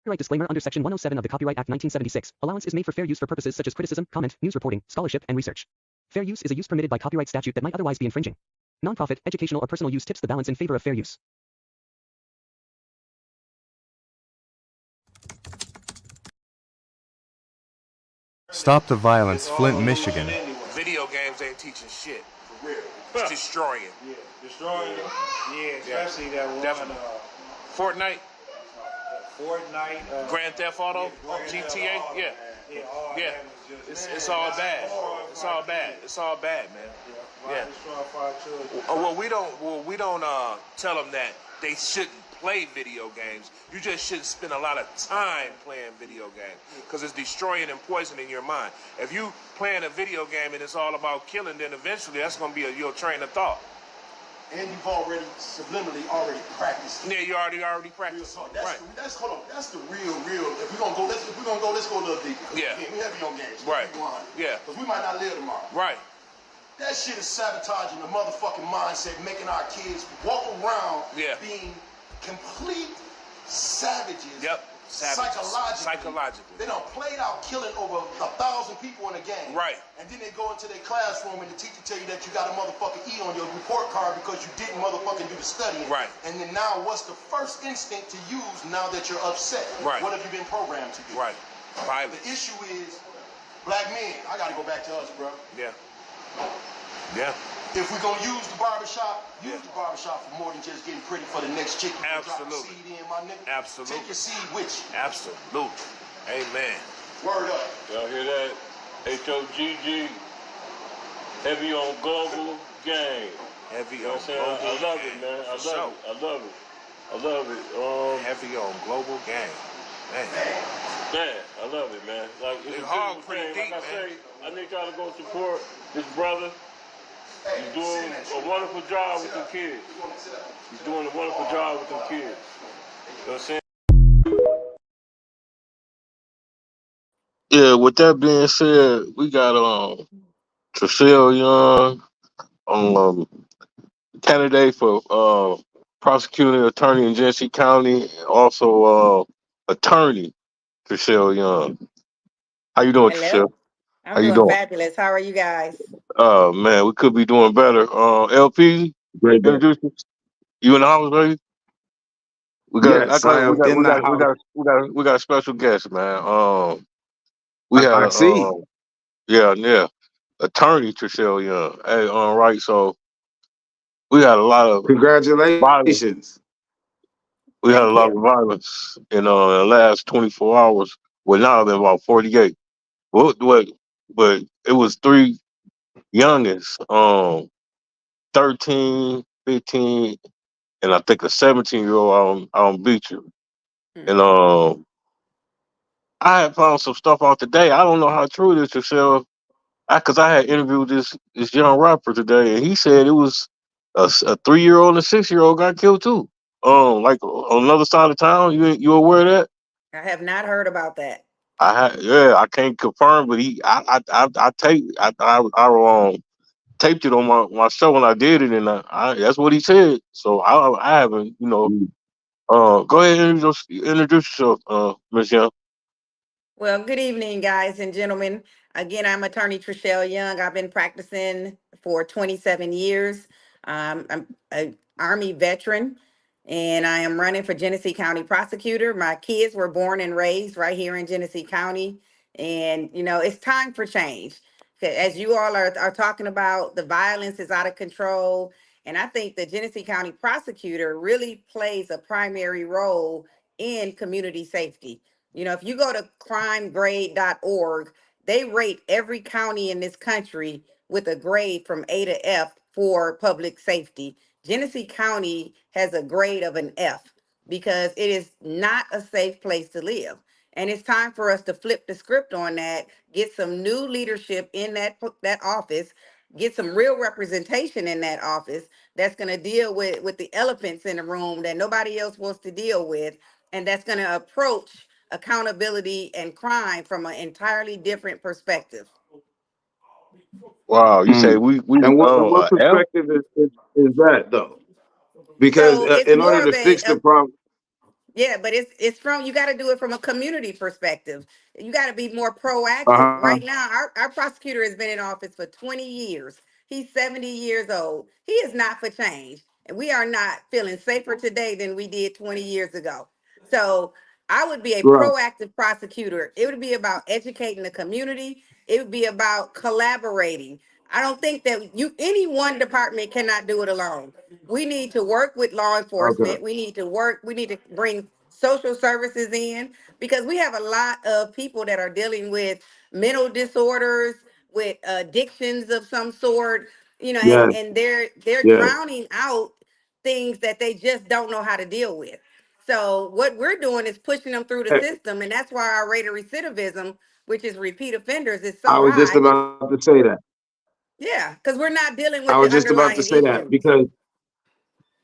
Copyright disclaimer under Section 107 of the Copyright Act 1976. Allowance is made for fair use for purposes such as criticism, comment, news reporting, scholarship, and research. Fair use is a use permitted by copyright statute that might otherwise be infringing. Nonprofit, educational, or personal use tips the balance in favor of fair use. Stop the violence, Flint, Michigan. Video games ain't teaching shit. For real. It's destroying. Yeah, destroying it. Yeah, especially that one. Definitely. Fortnite, Fortnite. Grand Theft Auto, GTA. Yeah. It's all bad. It's all bad. It's all bad, man. Yeah. Well, we don't tell them that they shouldn't play video games. You just shouldn't spend a lot of time playing video games because it's destroying and poisoning your mind. If you playing a video game and it's all about killing, then eventually that's going to be your train of thought. And you've already subliminally practiced. Yeah, you already practiced. Right. That's hold on. That's the real. If we're gonna go, let's go a little deeper. Yeah. Again, we heavy on games. Right. Yeah. Because we might not live tomorrow. Right. That shit is sabotaging the motherfucking mindset, making our kids walk around being complete savages. Yep. Psychologically. They done played out killing over 1,000 people in a game. Right. And then they go into their classroom and the teacher tell you that you got a motherfucking E on your report card because you didn't motherfucking do the studying. Right. And then now what's the first instinct to use now that you're upset? Right. What have you been programmed to do? Right. Violence. The issue is black men. I gotta go back to us, bro. Yeah. Yeah. If we're gonna use the barbershop, use the barbershop for more than just getting pretty for the next chick. Absolutely. Drop the seed in, my nigga. Absolutely. Take your seed with you. Absolutely. Amen. Word up. Y'all hear that? HOGG. Heavy on global game. Heavy You know on what I'm saying? global I love game. it, man. I For love it. I love it. Heavy on global game. Man. Man, I love it, man. Like, it's a hog beautiful pretty thing. deep, Like I man. say, I need y'all to go support this brother. He's doing a wonderful job with them kids. He's doing a wonderful job with them kids. You know what I'm saying? Yeah, with that being said, we got Trachelle Young, candidate for prosecuting attorney in Genesee County, and also attorney Trachelle Young. How you doing, Hello. Trachelle? I'm How you doing doing? fabulous. How are you guys? Man, we could be doing better. LPEEZY, Great day. introduce you. You in the house, baby? We got Yes, I am in the house. we got a special guest, man. We had I see. yeah, attorney Trachelle Young. Hey, right, so we had a lot of violence. Congratulations. We had a Thank lot you. of violence in the last 24 hours. Well, now it's been about 48. But it was 3 youngins, 13, 15, and I think a 17-year-old out on Beecher. And I had found some stuff out today. I don't know how true it is, Trachelle. Because I had interviewed this young rapper today, and he said it was a 3-year-old and a 6-year-old got killed too. Like on another side of town. You aware of that? I have not heard about that. I can't confirm, but I taped it on my show when I did it, and that's what he said. So I haven't, go ahead and introduce yourself, Ms. Young. Well, good evening, guys and gentlemen. Again, I'm attorney Trachelle Young. I've been practicing for 27 years. I'm an Army veteran, and I am running for Genesee County prosecutor. My kids were born and raised right here in Genesee County, and it's time for change. As you all are talking about, the violence is out of control, and I think the Genesee County prosecutor really plays a primary role in community safety. If you go to crimegrade.org, they rate every county in this country with a grade from A to F for public safety. Genesee County has a grade of an F because it is not a safe place to live. And it's time for us to flip the script on that, get some new leadership in that office, get some real representation in that office that's going to deal with the elephants in the room that nobody else wants to deal with, and that's going to approach accountability and crime from an entirely different perspective. Wow, you say we And what F? perspective is that though? Because So it's in more order of to fix the problem, Yeah, but it's from, you got to do it from a community perspective. You got to be more proactive. Right now, our prosecutor has been in office for 20 years. He's 70 years old. He is not for change. And we are not feeling safer today than we did 20 years ago. So I would be a Right. proactive prosecutor. It would be about educating the community. It would be about collaborating. I don't think that any one department cannot do it alone. We need to work with law Okay. enforcement. We need to bring social services in, because we have a lot of people that are dealing with mental disorders, with addictions of some sort, Yes. and they're Yes. drowning out things that they just don't know how to deal with. So what we're doing is pushing them through the Eh, system, and that's why our rate of recidivism, which is repeat offenders, is I so was just high. about to say that. Yeah, because we're not dealing I with was the just about to underlying say that issues. because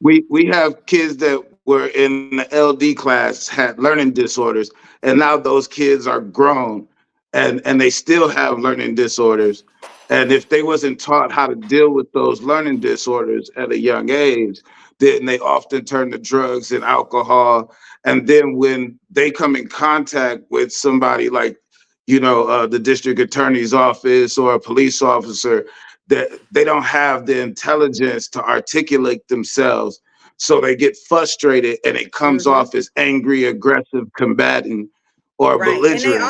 we have kids that were in the LD class had learning disorders, and now those kids are grown, and they still have learning disorders. And if they wasn't taught how to deal with those learning disorders at a young age, then they often turn to drugs and alcohol. And then when they come in contact with somebody like, the district attorney's office or a police officer, that they don't have the intelligence to articulate themselves, so they get frustrated and it comes Hmm. off as angry, aggressive, combatant, or Right. And belligerent,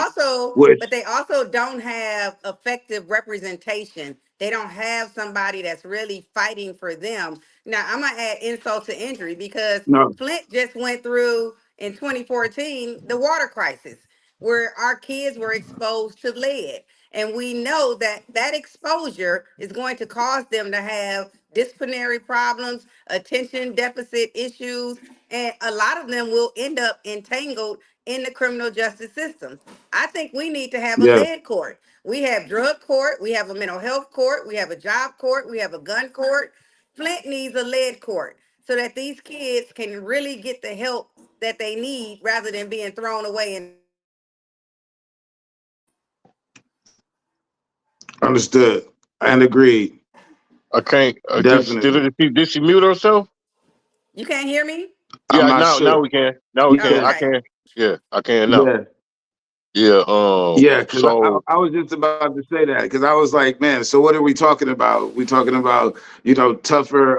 which they also don't have effective representation. They don't have somebody that's really fighting for them. Now, I'm going to add insult to injury, because no. Flint just went through in 2014 the water crisis, where our kids were exposed to lead. And we know that that exposure is going to cause them to have disciplinary problems, attention deficit issues, and a lot of them will end up entangled in the criminal justice system. I think we need to have a Yeah, lead court. We have drug court, we have a mental health court, we have a job court, we have a gun court. Flint needs a lead court so that these kids can really get the help that they need, rather than being thrown away in the system. understood and agreed. I can't. Definitely. Did she mute herself? You can't hear me? I'm Yeah. not Now sure. we can. Now we Oh, can. Yeah, I okay. can. Yeah. I can now. yeah. Yeah. Yeah, because So I was just about to say that because I was like, man, so what are we talking about? We talking about, tougher,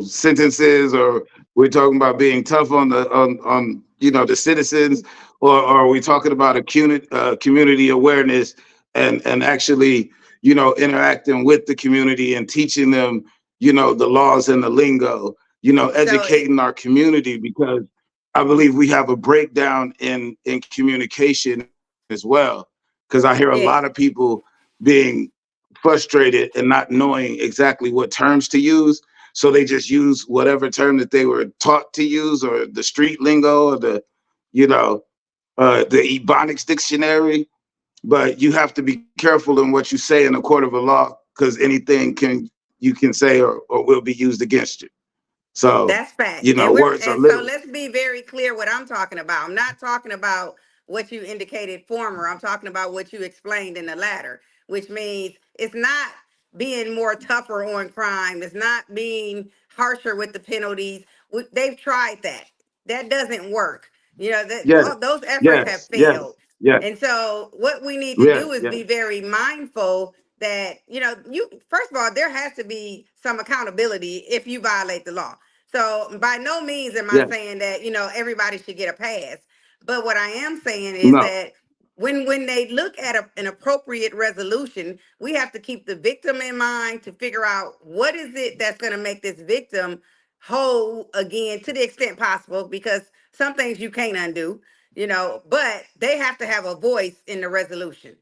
sentences, or we're talking about being tough on the citizens, or are we talking about a community awareness and actually, interacting with the community and teaching them, the laws and the lingo, So it, educating our community because I believe we have a breakdown in communication as well. Because I hear a lot of yeah, people being frustrated and not knowing exactly what terms to use, so they just use whatever term that they were taught to use, or the street lingo, or you know, the Ebonics dictionary. But you have to be careful in what you say in a court of a law, because anything you can say or will be used against you. So, that's facts. words are And so little. let's be very clear what I'm talking about. I'm not talking about what you indicated former. I'm talking about what you explained in the latter, which means it's not being more tougher on crime. It's not being harsher with the penalties. They've tried that. That doesn't work. Yes, Those efforts have yes, yes, failed. yes, And so what we need to yes, do is yes, be very mindful that, you first of all, there has to be some accountability if you violate the law. So by no means am I yes. saying that, everybody should get a pass. But what I am saying is No, that when they look at an appropriate resolution, we have to keep the victim in mind to figure out what is it that's going to make this victim whole again to the extent possible, because some things you can't undo, but they have to have a voice in the resolution.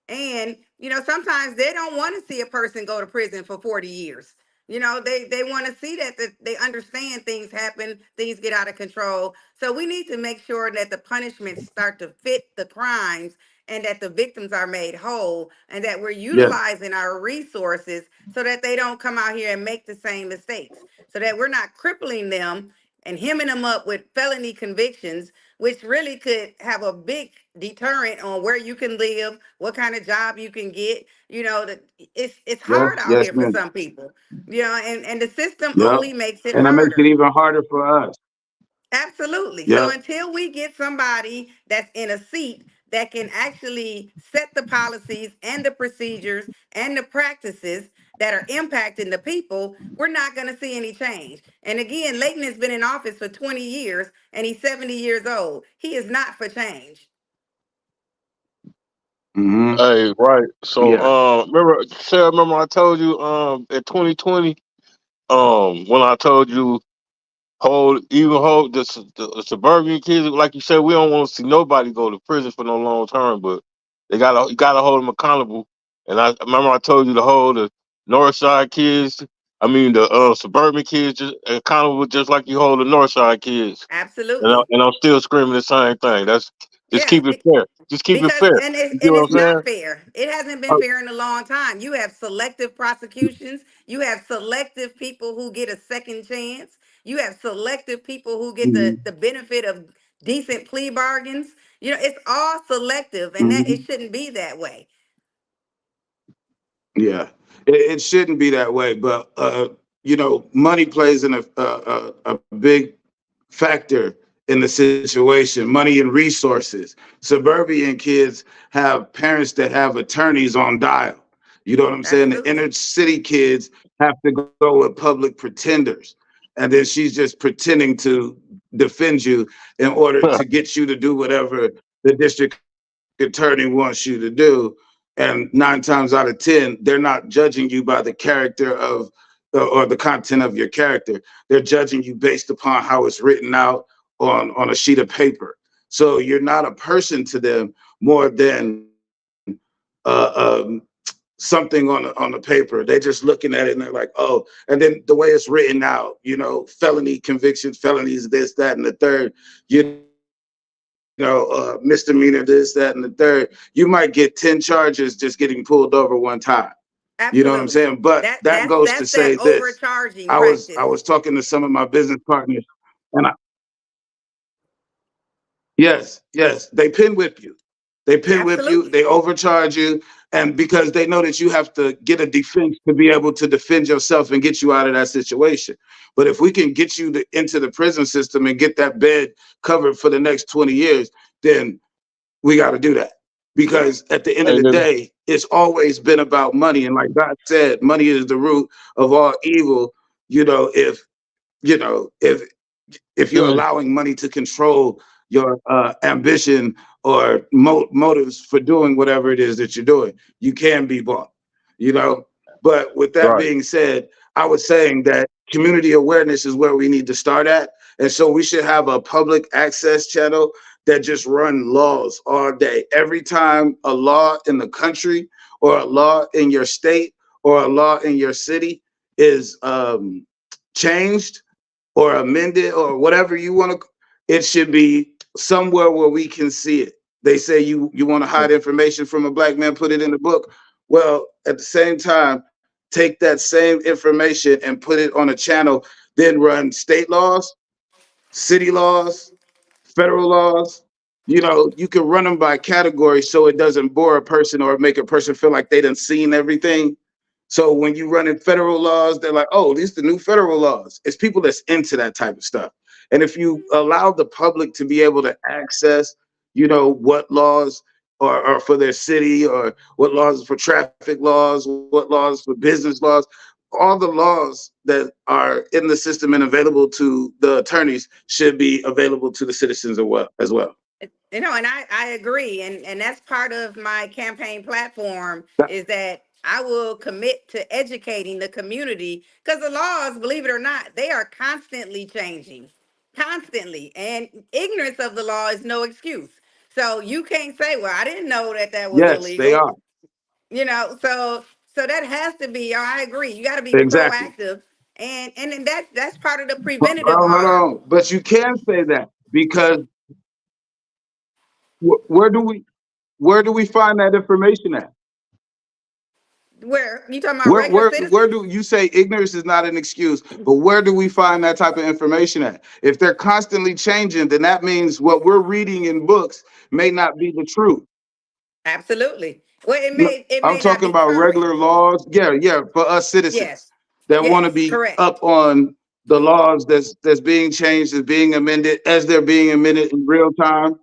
And, sometimes they don't want to see a person go to prison for 40 years. They want to see that they understand things happen, things get out of control. So we need to make sure that the punishments start to fit the crimes, and that the victims are made whole, and that we're yes, utilizing our resources so that they don't come out here and make the same mistakes, so that we're not crippling them and hemming them up with felony convictions, which really could have a big deterrent on where you can live, what kind of job you can get. It's yes, hard out yes, here for ma'am. some people, and the system Yep. only makes it And that makes it harder. even harder for us. Absolutely. So Yeah. until we get somebody that's in a seat that can actually set the policies and the procedures and the practices that are impacting the people, we're not going to see any change. And again, Leighton has been in office for 20 years and he's 70 years old. He is not for change. Mm-hmm. Hey, right. So, Yeah. remember, Sarah, remember I told you, in 2020, when I told you hold the suburban kids, like you said, we don't want to see nobody go to prison for no long term, but you gotta hold them accountable. And I remember I told you to hold the North Side kids, I mean the suburban kids, just accountable, just like you hold the North Side kids. Absolutely. And I'm still screaming the same thing. That's just Yeah. keep it fair. Just keep it Because fair. it's You see and what it's I'm saying? not fair. It hasn't been fair in a long time. You have selective prosecutions. You have selective people who get a second chance. You have selective people who get Mm-hmm. the benefit of decent plea bargains. You know, it's all selective, and that it Mm-hmm. shouldn't be that way. Yeah. It shouldn't be that way, but money plays in a big factor in the situation. Money and resources. Suburban kids have parents that have attorneys on dial. You know what I'm saying? The Absolutely. inner city kids have to go with public pretenders, and then she's just pretending to defend you in order to get you to do whatever the district attorney wants you to do. And 9 times out of 10, they're not judging you by the character of or the content of your character. They're judging you based upon how it's written out on a sheet of paper. So you're not a person to them more than something on the paper. They just looking at it and they're like, oh, and then the way it's written out, felony convictions, felonies, this, that, and the third, misdemeanor, this, that, and the third. You might get 10 charges just getting pulled over one time. You know what I'm saying? But Absolutely. that goes to say That's that this. overcharging I was practice. talking to some of my business partners, and yes, they pin whip you. They pin whip you, Absolutely. they overcharge you, and because they know that you have to get a defense to be able to defend yourself and get you out of that situation. But if we can get you into the prison system and get that bed covered for the next 20 years, then we got to do that. Yeah. Because at the end of Hey, the nigga. day, it's always been about money. And like God said, money is the root of all evil. You know, if you know, if you're Nigga. allowing money to control your ambition or motives for doing whatever it is that you're doing, you can be bought, you know. But with that Right. being said, I was saying that community awareness is where we need to start at. And so we should have a public access channel that just run laws all day. Every time a law in the country or a law in your state or a law in your city is changed or amended or whatever you want to, it should be somewhere where we can see it. They say you want to hide information from a black man, put it in the book. Well, at the same time, take that same information and put it on a channel, then run state laws, city laws, federal laws. You can run them by category so it doesn't bore a person or make a person feel like they done seen everything. So when you run in federal laws, they're like, oh, these are the new federal laws. It's people that's into that type of stuff. And if you allow the public to be able to access, what laws are for their city or what laws for traffic laws, what laws for business laws, all the laws that are in the system and available to the attorneys should be available to the citizens as well. And I agree. And that's part of my campaign platform That- is that I will commit to educating the community because the laws, believe it or not, they are constantly changing, constantly. And ignorance of the law is no excuse. So you can't say, well, I didn't know that that was yes, they illegal. are. So that has to be, I agree. You got to be Exactly. proactive. And then that's part of the But preventative hold arm. on. But you can say that because where do we find that information at? Where you talking about Where regular where where citizens? do you say ignorance is not an excuse? But where do we find that type of information at? If they're constantly changing, then that means what we're reading in books may not be the truth. Absolutely. Well, No, it I'm may not talking be about current. regular laws. Yeah, yeah, for us Yes. citizens that want to Yes, be correct. up on the laws that's being changed is being amended as they're being amended in real time.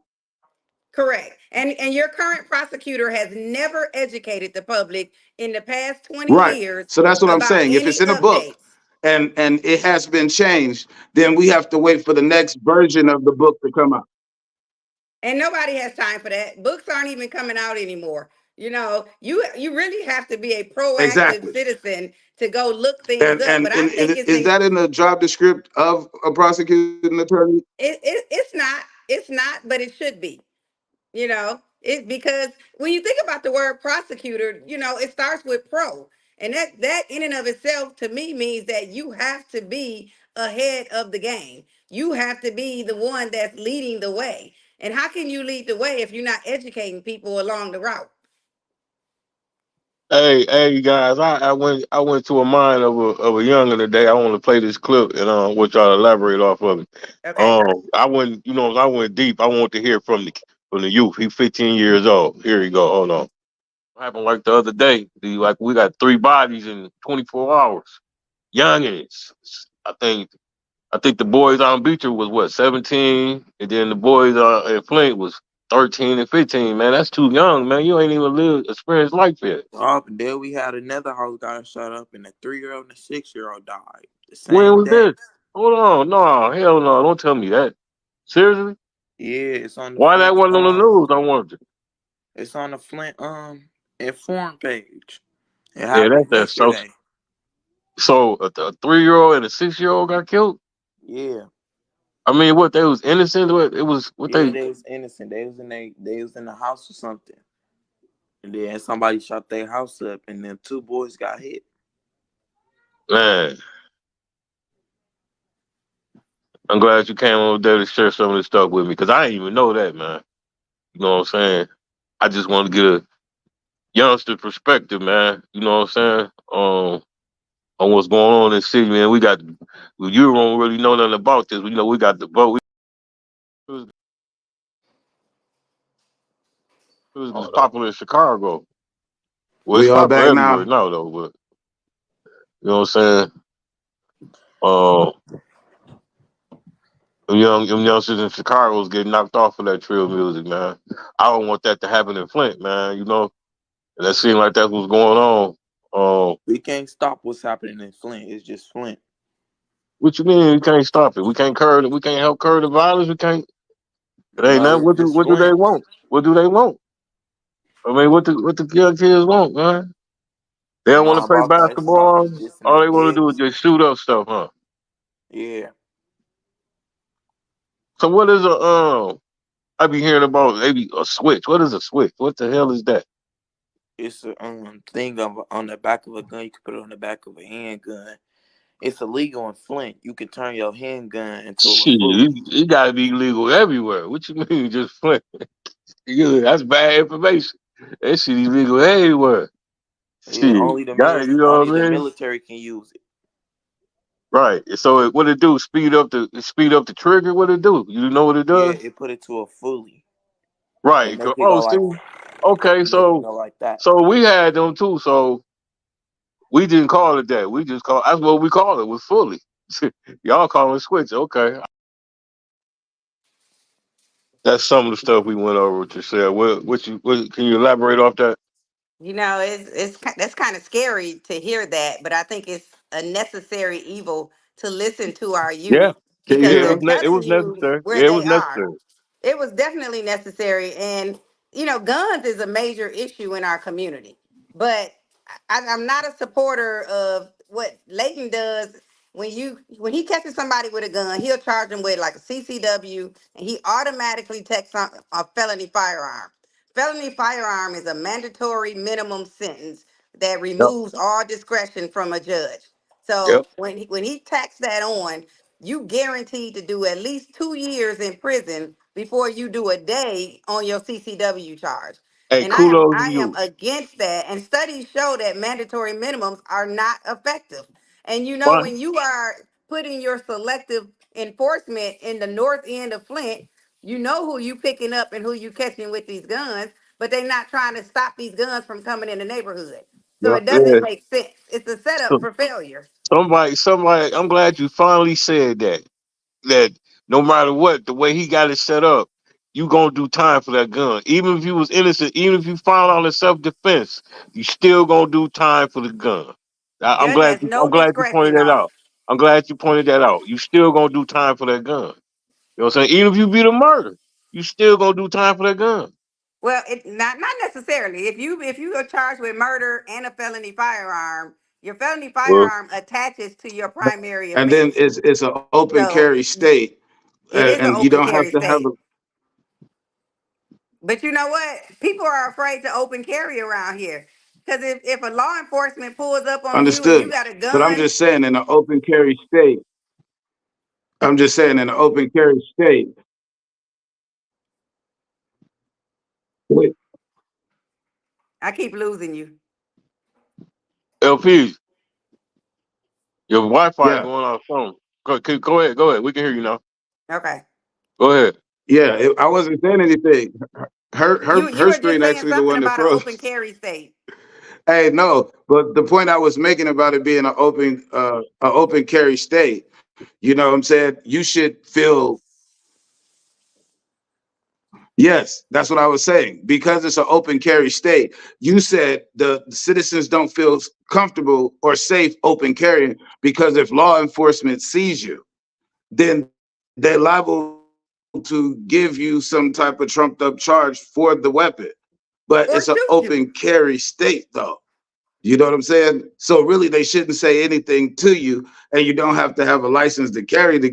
Correct. And your current prosecutor has never educated the public in the past 20 Right. years So that's what I'm about saying. If it's any in a book updates. and it has been changed, then we have to wait for the next version of the book to come out. And nobody has time for that. Books aren't even coming out anymore. You really have to be a proactive Exactly. citizen to go look things And up. and, But I and, think and it's is in that in the job description of a prosecuting attorney? it's not, but it should be. Because when you think about the word prosecutor, it starts with pro. And that in and of itself to me means that you have to be ahead of the game. You have to be the one that's leading the way. And how can you lead the way if you're not educating people along the route? Hey, guys! I went to a mine of a youngin today. I want to play this clip and want y'all to elaborate off of it. Okay. I went deep. I want to hear from the youth. He 15 years old. Here you go. Hold on. What happened like the other day? Like we got 3 bodies in 24 hours. Youngins. I think the boys on Beecher was what 17, and then the boys in Flint was 13 and 15. Man, that's too young, man. You ain't even lived experience life yet. Oh, then we had another house got shot up, and a 3-year-old and a 6-year-old died the When same was day. this? Hold on, no, hell no, don't tell me that. Seriously? Yeah, it's on the Why that Flint. wasn't on the news? I wonder. It's on the Flint inform page. It Yeah, happened that's so. yesterday. So a 3-year-old and a 6-year-old got killed. Yeah, I mean, what they was innocent? What it was? What yeah, they? they was innocent. They was in the house or something, and then somebody shot their house up, and then 2 boys got hit. Man, I'm glad you came over there to share some of this stuff with me because I didn't even know that, man. You know what I'm saying? I just want to get a youngster perspective, man. You know what I'm saying? On what's going on in the city, man. You don't really know nothing about this. We got the vote. It was popular in Chicago. Well, it's We all back popular everywhere now. now, though. But you know what I'm saying? Uh, them youngsters in Chicago is getting knocked off of that trill music, man. I don't want that to happen in Flint, man. And that seemed like that's what's going on. We can't stop what's happening in Flint. It's just Flint. What you mean? We can't stop it. We can't curb it. We can't help curb the violence. We can't. It ain't No, nothing. it's just What do they Flint. want? What do they want? I mean, what the young kids want, man? They don't want Nah, to play about that. It's about basketball. them dissing All their they want to do is kids. just shoot up stuff, huh? Yeah, So what is a? I be hearing about maybe a switch. What is a switch? What the hell is that? it's a thing on the back of a gun. You can put it on the back of a handgun. It's illegal in Flint. You can turn your handgun into a Shit, fully. it gotta be legal everywhere. What you mean, just flint? That's bad information. That shit illegal everywhere. Yeah, Shit, got it. You know only what the I mean? military can use it. Right. So what it do? Speed up the trigger. What it do? You know what it Yeah, does? it put it to a fully Right. and make it Oh, go like see. Okay. make it So go like that. so we had them too. So we didn't call it that. We just call that's what we call it. Was fully. Y'all call it switch. Okay. That's some of the stuff we went over with Trachelle. What can you elaborate off that? That's kind of scary to hear that, but I think it's a necessary evil to listen to our Yeah. youth because Yeah, they're it telling was you necessary. where Yeah, it was they are. necessary. It was definitely necessary. And, guns is a major issue in our community. But I'm not a supporter of what Leighton does. When he catches somebody with a gun, he'll charge them with like a CCW and he automatically takes on a felony firearm. Felony firearm is a mandatory minimum sentence that Yep. removes all discretion from a judge. Yep. So when he tacks that on, you guaranteed to do at least 2 years in prison before you do a day on your CCW charge. Hey, And I am kudos to I am you. against that. And studies show that mandatory minimums are not effective. And Why? when you are putting your selective enforcement in the north end of Flint, you know who you picking up and who you catching with these guns, but they're not trying to stop these guns from coming in the neighborhood. So Yeah. it Yeah. doesn't make sense. It's a setup So, for failure. Somebody. I'm glad you finally said that. That no matter what, the way he got it set up, you gonna do time for that gun. Even if you was innocent, even if you found out in self defense, you still gonna do time for the gun. I'm Judge glad has you. no I'm glad you pointed discretion that on it. out. I'm glad you pointed that out. You still gonna do time for that gun. You know what I'm saying? Even if you beat a murder, you still gonna do time for that gun. Well, it not necessarily. If you are charged with murder and a felony firearm, your felony Well, firearm attaches to your primary And then offense. it's an open So carry state, it is an and you open don't have carry to have state. a But you know what? People are afraid to open carry around here. Because if a law enforcement pulls up on you and you understood. got a But I'm gun, just saying, in an open carry state, I'm just saying, in an open carry state, wait, I keep losing you. LP, your Wi-Fi yeah, going off phone. Go ahead. Go ahead. We can hear you now. Okay. Go ahead. yeah, I wasn't saying anything. You Her were just screen saying actually the something one that about an froze. open carry state. Hey, no, but the point I was making about it being an open carry state, you know what I'm saying? You should feel, yes, that's what I was saying. Because it's an open carry state, you said the citizens don't feel comfortable or safe open carrying because if law enforcement sees you, then they're liable to give you some type of trumped up charge for the weapon. But Or it's an shoot you. open carry state, though. You know what I'm saying? So really, they shouldn't say anything to you, and you don't have to have a license to carry the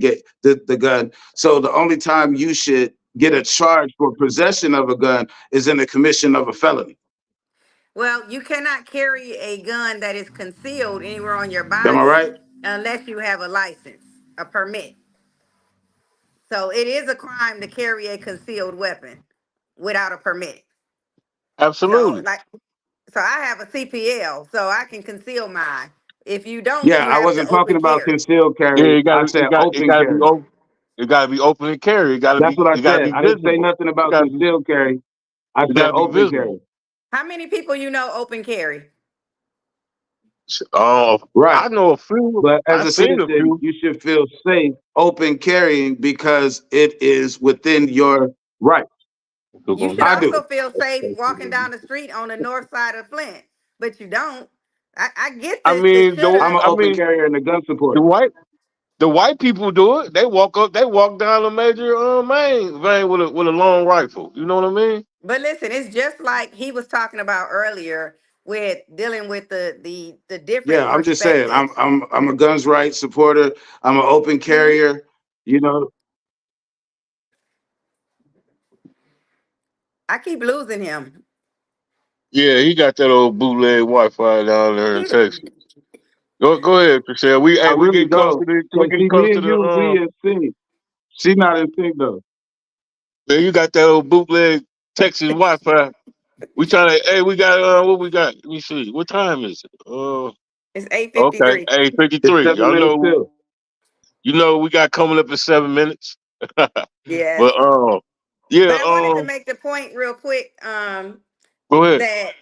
gun. So the only time you should get a charge for possession of a gun is in the commission of a felony. Well, you cannot carry a gun that is concealed anywhere on your Am I body right? unless you have a license, a permit. So it is a crime to carry a concealed weapon without a permit. So Absolutely. like so I have a CPL, so I can conceal mine. If you don't, Yeah, you I have to wasn't talking open about carry. concealed Yeah, carry. I said it open got to be carry. open. It got to be open and carry. That's what I It got to said. be I didn't say visible. nothing It about got to be concealed carry. I it got said to be open visible. carry. How many people you know open carry? Right. I know a few. But as I've a seen a citizen, few. you should feel safe open carrying because it is within your right. You should I do. also feel safe walking down the street on the north side of Flint, but you don't. I get I the mean, I'm shoulda. an open carrier and a gun the supporter. white the white people do it. They walk up. They walk down the major main vein with a long rifle. You know what I mean? But listen, it's just like he was talking about earlier with dealing with the different Yeah, I'm just saying. perspectives. I'm a guns rights supporter. I'm an open Mhm. carrier. You know. I keep losing him. Yeah, he got that old bootleg Wi-Fi down there in Texas. Go ahead, Trachelle. I We really getting close don't. to the we Cause getting see, close me to and you, we the. in sync. She not in sync though. Man, you got that old bootleg Texas Wi-Fi. We trying to. Hey, we got what we got. Let me see. What time is it? It's eight fifty Okay, three. 8:53. It's Y'all 7 minutes know. till. You know we got coming up in 7 minutes. Yes. But yeah, But I wanted to make the point real quick. go ahead. That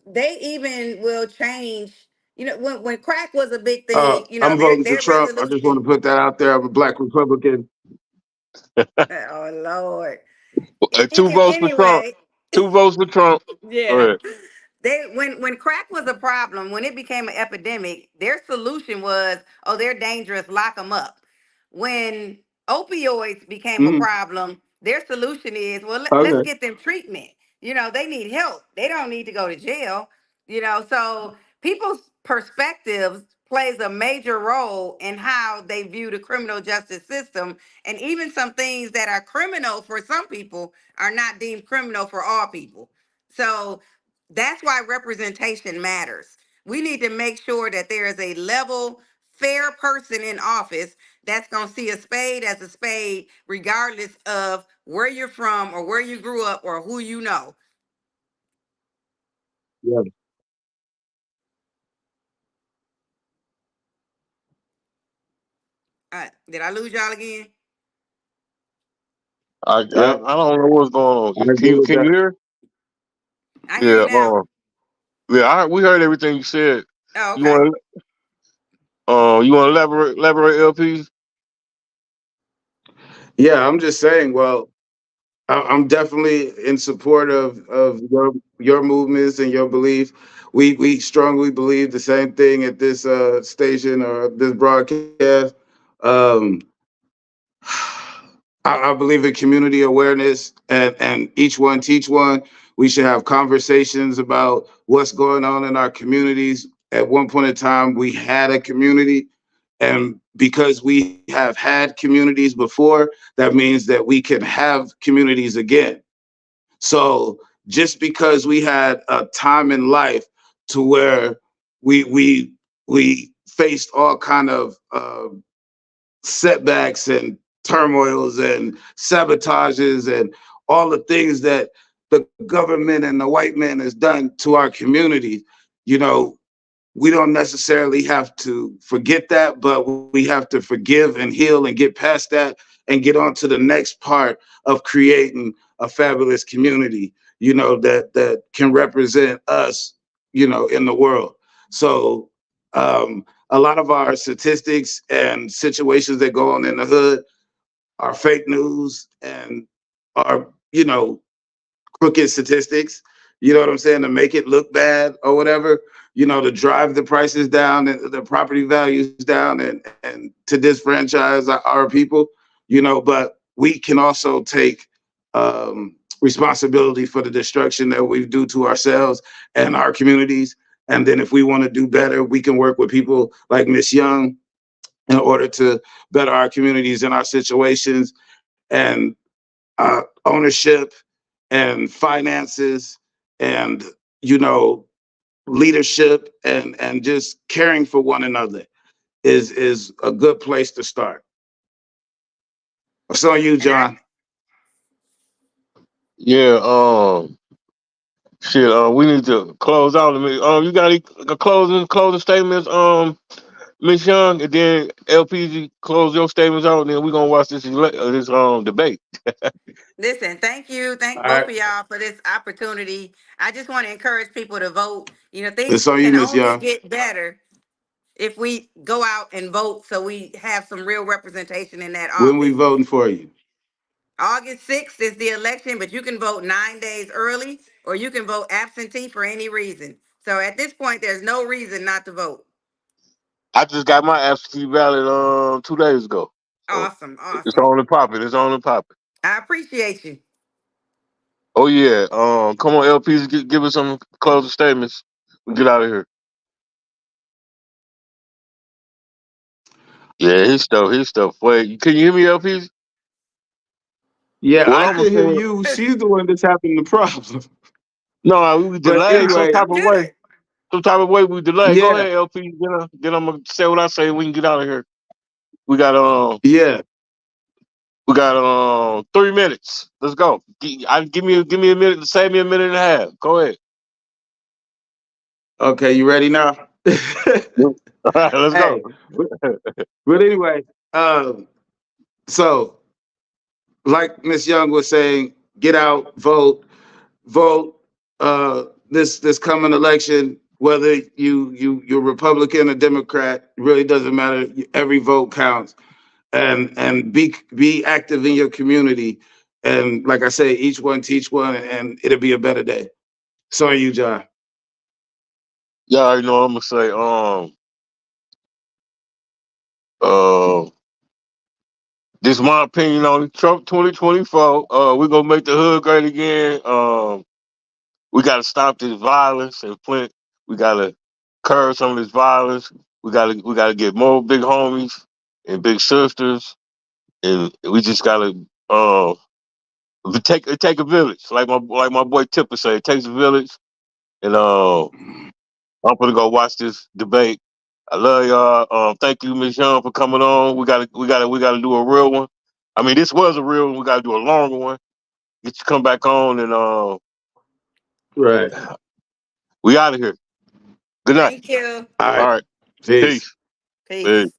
they even will change. When crack was a big thing, I'm their voting for their Trump. I just want resolution. to put that out there. I'm a black Republican. Oh Lord. Two votes for Trump. Anyway, 2 votes for Trump. Go yeah. ahead. They when crack was a problem, when it became an epidemic, their solution was, oh, they're dangerous, lock them up. When opioids became a Mhm. problem, their solution is, well, let's Okay. get them treatment. They need help. They don't need to go to jail. So people's perspectives plays a major role in how they view the criminal justice system, and even some things that are criminal for some people are not deemed criminal for all people. So that's why representation matters. We need to make sure that there is a level, fair person in office that's going to see a spade as a spade, regardless of where you're from or where you grew up or who you know. Yeah. Did I lose y'all again? Yep. I don't know what's going I on. agree with Can that. you hear? I hear you Yeah. now. Yeah. We heard everything you said. Oh, You okay. want You want to elaborate, LPs? Yeah, I'm just saying. Well, I'm definitely in support of your movements and your belief. We strongly believe the same thing at this station or this broadcast. Um, I believe in community awareness and each one teach one. We should have conversations about what's going on in our communities. At one point in time, we had a community, and because we have had communities before, that means that we can have communities again. So just because we had a time in life to where we faced all kind of setbacks and turmoils and sabotages and all the things that the government and the white man has done to our community, you know, we don't necessarily have to forget that, but we have to forgive and heal and get past that and get on to the next part of creating a fabulous community, you know, that can represent us, you know, in the world. So a lot of our statistics and situations that go on in the hood are fake news and are, you know, crooked statistics, you know what I'm saying, to make it look bad or whatever, you know, to drive the prices down and the property values down and to disfranchise our people, you know, but we can also take responsibility for the destruction that we do to ourselves and our communities. And then if we want to do better, we can work with people like Miss Young in order to better our communities and our situations and ownership and finances and, you know, leadership and just caring for one another is a good place to start. It's on you, And I John. Yeah. Shit. We need to close out. You got any closing statements? Miss Young, and then LPZ close your statements out, and then we're gonna watch this debate. Listen, thank you. All Thank both right. of y'all for this opportunity. I just want to encourage people to vote. You know, things It's on you, can Miss only Young. get better if we go out and vote so we have some real representation in that When we office. voting for you? August 6th is the election, but you can vote 9 days early or you can vote absentee for any reason. So at this point, there's no reason not to vote. I just got my absentee ballot 2 days ago, so Awesome. it's Awesome. on and popping. It's on and popping. I appreciate you. Oh yeah. Come on, LPZ, give us some closing statements. We get out of here. Yeah, his stuff. Wait, can you hear me, LPZ? Yeah, Well, I I'm gonna can hear say you. She's the one that's having the problem. no. We But delayed some anyway, type of way. Good. Some type of way we delayed. Go yeah, ahead, LP. Then I'm gonna say what I say. We can get out of here. We got um yeah. we got 3 minutes. Let's go. Give me a minute to save me a minute and a half. Go ahead. Okay, you ready now? All right, let's go. Hey, but anyway, um, so like Miss Young was saying, get out, vote. This coming election, whether you're Republican or Democrat, really doesn't matter. Every vote counts, and be active in your community. And like I say, each one teach one, and it'll be a better day. So are you, John. Yeah, I know. I'm gonna say uh this is my opinion on Trump 2024. We're gonna make the hood great again. We gotta stop this violence and Flint. We gotta curb some of this violence. We gotta get more big homies and big sisters, and we just gotta it take a village. Like my boy Tipper said, it takes a village. And I'm gonna go watch this debate. I love y'all. Thank you, Miss Young, for coming on. We gotta do a real one. I mean, this was a real one. We gotta do a longer one. Get you come back on, and Right. we out of here. Good night. Thank you. All All right. right. Peace. Peace. Peace. Peace.